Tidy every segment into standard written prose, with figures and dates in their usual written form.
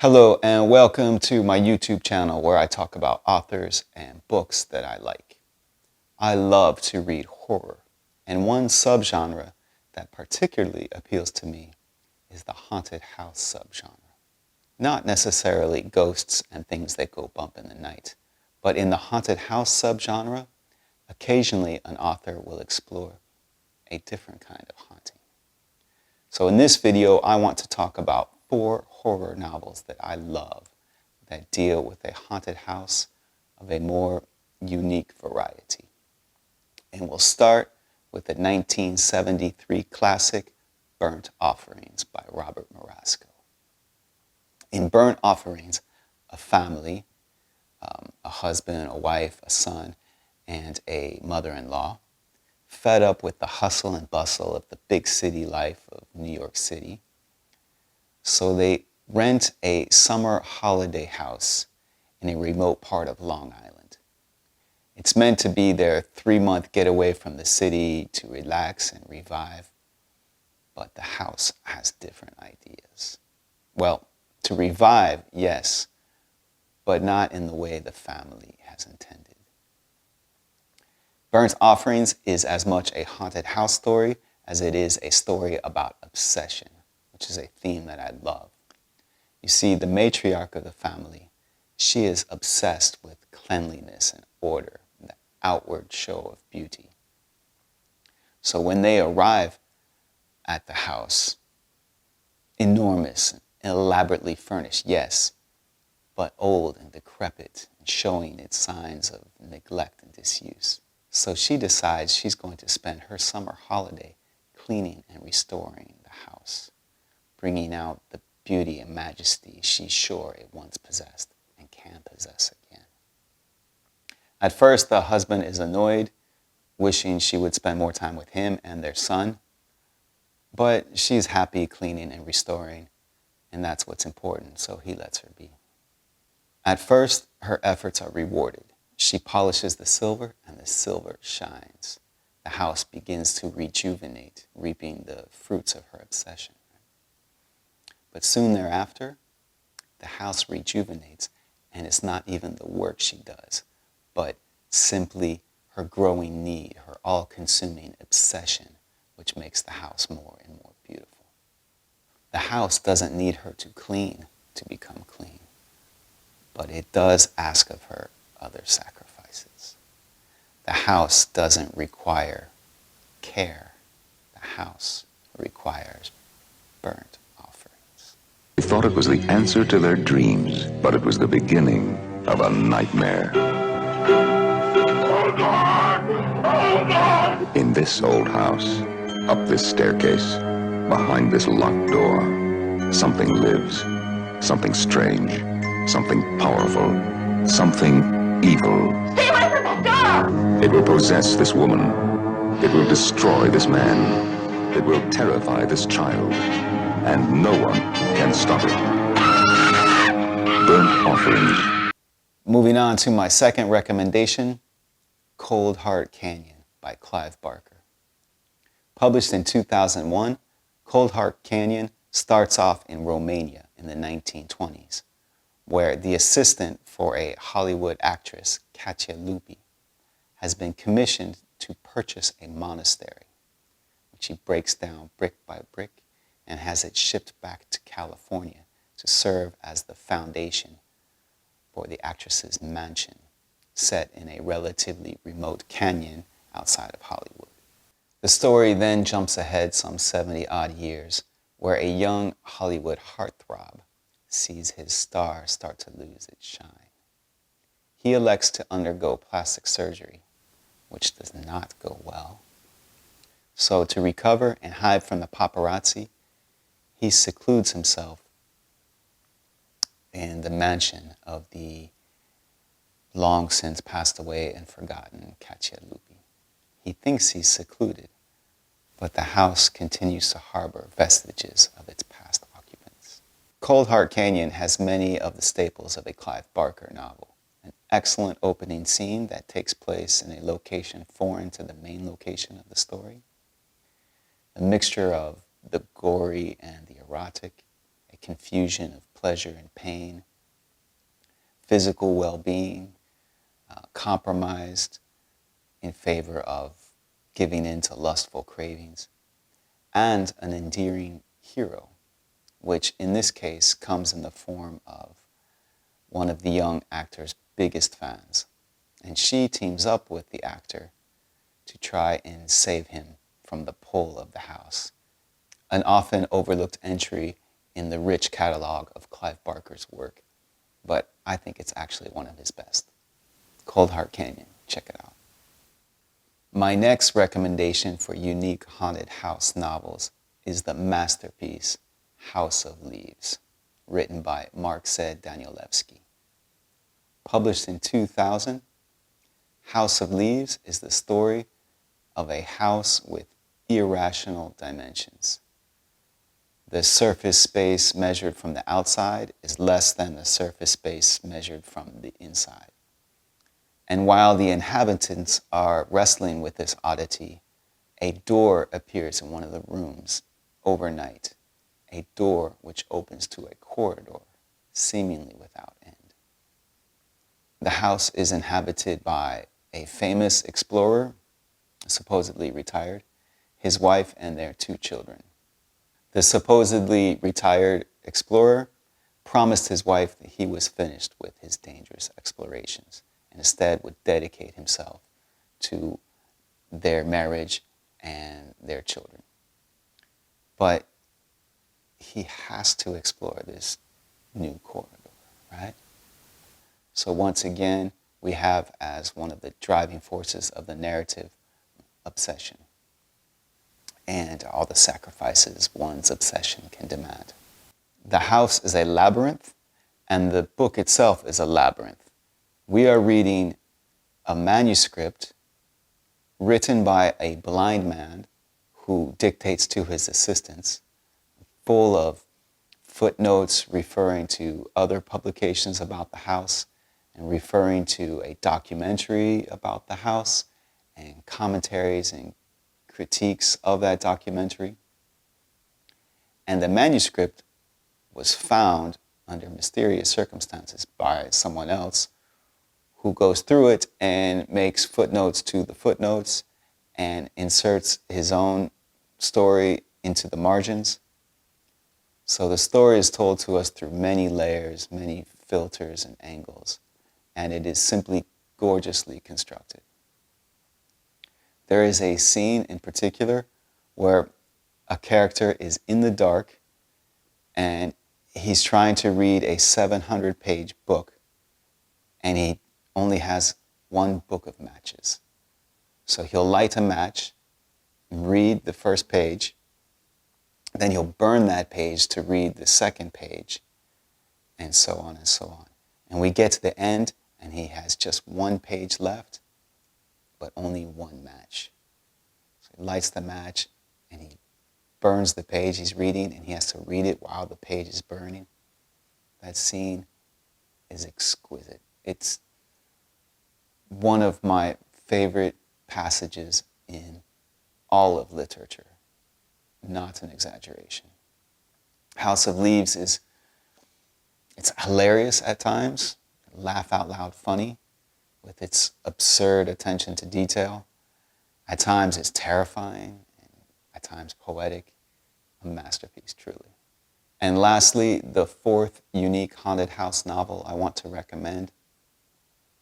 Hello and welcome to my YouTube channel where I talk about authors and books that I like. I love to read horror, and one subgenre that particularly appeals to me is the haunted house subgenre. Not necessarily ghosts and things that go bump in the night, but in the haunted house subgenre, occasionally an author will explore a different kind of haunting. So in this video, I want to talk about 4 horror novels that I love that deal with a haunted house of a more unique variety. And we'll start with the 1973 classic Burnt Offerings by Robert Morasco. In Burnt Offerings, a family, a husband, a wife, a son, and a mother-in-law, fed up with the hustle and bustle of the big city life of New York City, so they rent a summer holiday house in a remote part of Long Island. It's meant to be their 3-month getaway from the city to relax and revive, but the house has different ideas. Well, to revive, yes, but not in the way the family has intended. Burnt Offerings is as much a haunted house story as it is a story about obsession, which is a theme that I love. You see, the matriarch of the family, she is obsessed with cleanliness and order, the outward show of beauty. So when they arrive at the house, enormous and elaborately furnished, yes, but old and decrepit and showing its signs of neglect and disuse. So she decides she's going to spend her summer holiday cleaning and restoring the house, bringing out the beauty and majesty she's sure it once possessed and can possess again. At first, the husband is annoyed, wishing she would spend more time with him and their son, but she's happy cleaning and restoring, and that's what's important, so he lets her be. At first, her efforts are rewarded. She polishes the silver, and the silver shines. The house begins to rejuvenate, reaping the fruits of her obsession. But soon thereafter, the house rejuvenates, and it's not even the work she does, but simply her growing need, her all-consuming obsession, which makes the house more and more beautiful. The house doesn't need her to clean to become clean, but it does ask of her other sacrifices. The house doesn't require care. The house requires burnt offerings. They thought it was the answer to their dreams, but it was the beginning of a nightmare. In this old house, up this staircase, behind this locked door, something lives. Something strange, something powerful, something evil. Stay away from the door! It will possess this woman. It will destroy this man. It will terrify this child. And no one can stop it. Burnt Offerings. Moving on to my second recommendation, Coldheart Canyon by Clive Barker. Published in 2001, Coldheart Canyon starts off in Romania in the 1920s, where the assistant for a Hollywood actress, Katia Lupi, has been commissioned to purchase a monastery, which he breaks down brick by brick and has it shipped back to California to serve as the foundation for the actress's mansion, set in a relatively remote canyon outside of Hollywood. The story then jumps ahead some 70-odd years, where a young Hollywood heartthrob sees his star start to lose its shine. He elects to undergo plastic surgery, which does not go well. So to recover and hide from the paparazzi, he secludes himself in the mansion of the long since passed away and forgotten Katia Lupi. He thinks he's secluded, but the house continues to harbor vestiges of its past occupants. Coldheart Canyon has many of the staples of a Clive Barker novel. An excellent opening scene that takes place in a location foreign to the main location of the story. A mixture of the gory and the erotic, a confusion of pleasure and pain, physical well-being, compromised in favor of giving in to lustful cravings, and an endearing hero, which in this case comes in the form of one of the young actor's biggest fans. And she teams up with the actor to try and save him from the pull of the house, an often overlooked entry in the rich catalog of Clive Barker's work, but I think it's actually one of his best. Coldheart Canyon, check it out. My next recommendation for unique haunted house novels is the masterpiece House of Leaves, written by Danielewski. Published in 2000, House of Leaves is the story of a house with irrational dimensions. The surface space measured from the outside is less than the surface space measured from the inside. And while the inhabitants are wrestling with this oddity, a door appears in one of the rooms overnight, a door which opens to a corridor, seemingly without end. The house is inhabited by a famous explorer, supposedly retired, his wife, and their 2 children. The supposedly retired explorer promised his wife that he was finished with his dangerous explorations and instead would dedicate himself to their marriage and their children. But he has to explore this new corridor, right? So once again, we have as one of the driving forces of the narrative obsession and all the sacrifices one's obsession can demand. The house is a labyrinth, and the book itself is a labyrinth. We are reading a manuscript written by a blind man who dictates to his assistants, full of footnotes referring to other publications about the house and referring to a documentary about the house and commentaries and critiques of that documentary. And the manuscript was found under mysterious circumstances by someone else who goes through it and makes footnotes to the footnotes and inserts his own story into the margins. So the story is told to us through many layers, many filters and angles, and it is simply gorgeously constructed. There is a scene in particular where a character is in the dark and he's trying to read a 700-page book, and he only has one book of matches. So he'll light a match, read the first page, then he'll burn that page to read the second page, and so on and so on. And we get to the end, and he has just one page left, but only one match. So he lights the match, and he burns the page he's reading, and he has to read it while the page is burning. That scene is exquisite. It's one of my favorite passages in all of literature. Not an exaggeration. House of Leaves it's hilarious at times, laugh out loud funny with its absurd attention to detail. At times it's terrifying, and at times poetic. A masterpiece, truly. And lastly, the 4th unique haunted house novel I want to recommend,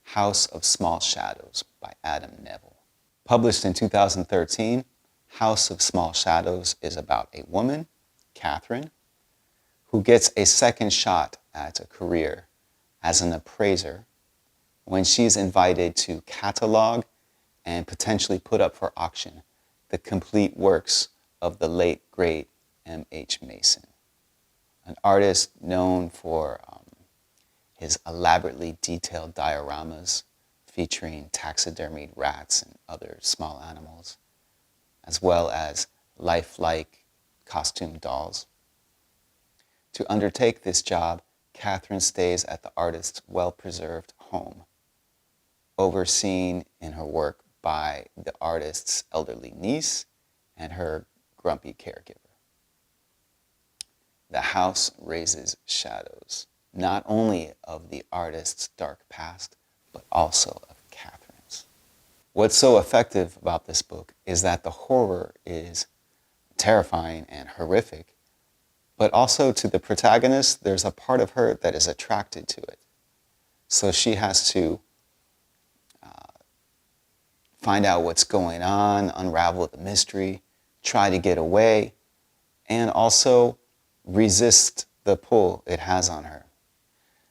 House of Small Shadows by Adam Nevill. Published in 2013, House of Small Shadows is about a woman, Catherine, who gets a second shot at a career as an appraiser when she's invited to catalog and potentially put up for auction the complete works of the late, great M.H. Mason, an artist known for his elaborately detailed dioramas featuring taxidermied rats and other small animals, as well as lifelike costume dolls. To undertake this job, Catherine stays at the artist's well-preserved home, overseen in her work by the artist's elderly niece and her grumpy caregiver. The house raises shadows, not only of the artist's dark past, but also of Catherine's. What's so effective about this book is that the horror is terrifying and horrific, but also to the protagonist, there's a part of her that is attracted to it. So she has to find out what's going on, unravel the mystery, try to get away, and also resist the pull it has on her.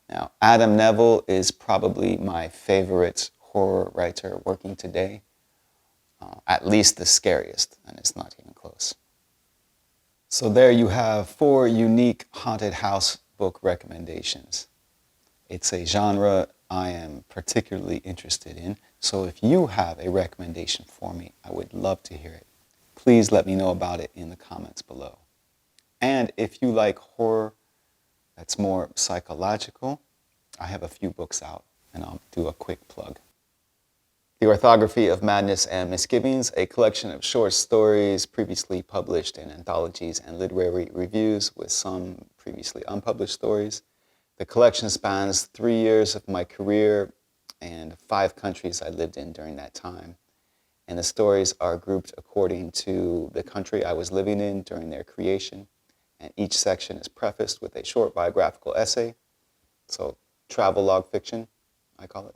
Now, Adam Nevill is probably my favorite horror writer working today, at least the scariest, and it's not even close. So there you have 4 unique haunted house book recommendations. It's a genre I am particularly interested in, so if you have a recommendation for me, I would love to hear it. Please let me know about it in the comments below. And if you like horror that's more psychological, I have a few books out, and I'll do a quick plug. The Orthography of Madness and Misgivings, a collection of short stories previously published in anthologies and literary reviews with some previously unpublished stories. The collection spans 3 years of my career and 5 countries I lived in during that time. And the stories are grouped according to the country I was living in during their creation. And each section is prefaced with a short biographical essay. So travelogue fiction, I call it.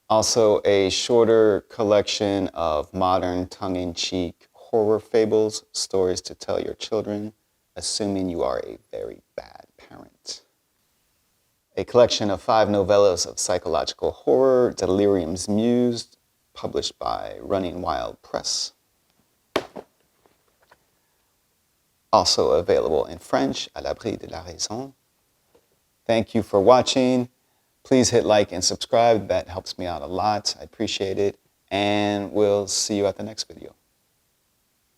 Also a shorter collection of modern tongue-in-cheek horror fables, stories to tell your children, assuming you are a very bad parent. A collection of 5 novellas of psychological horror, Delirium's Muse, published by Running Wild Press. Also available in French, À l'abri de la raison. Thank you for watching. Please hit like and subscribe. That helps me out a lot. I appreciate it. And we'll see you at the next video.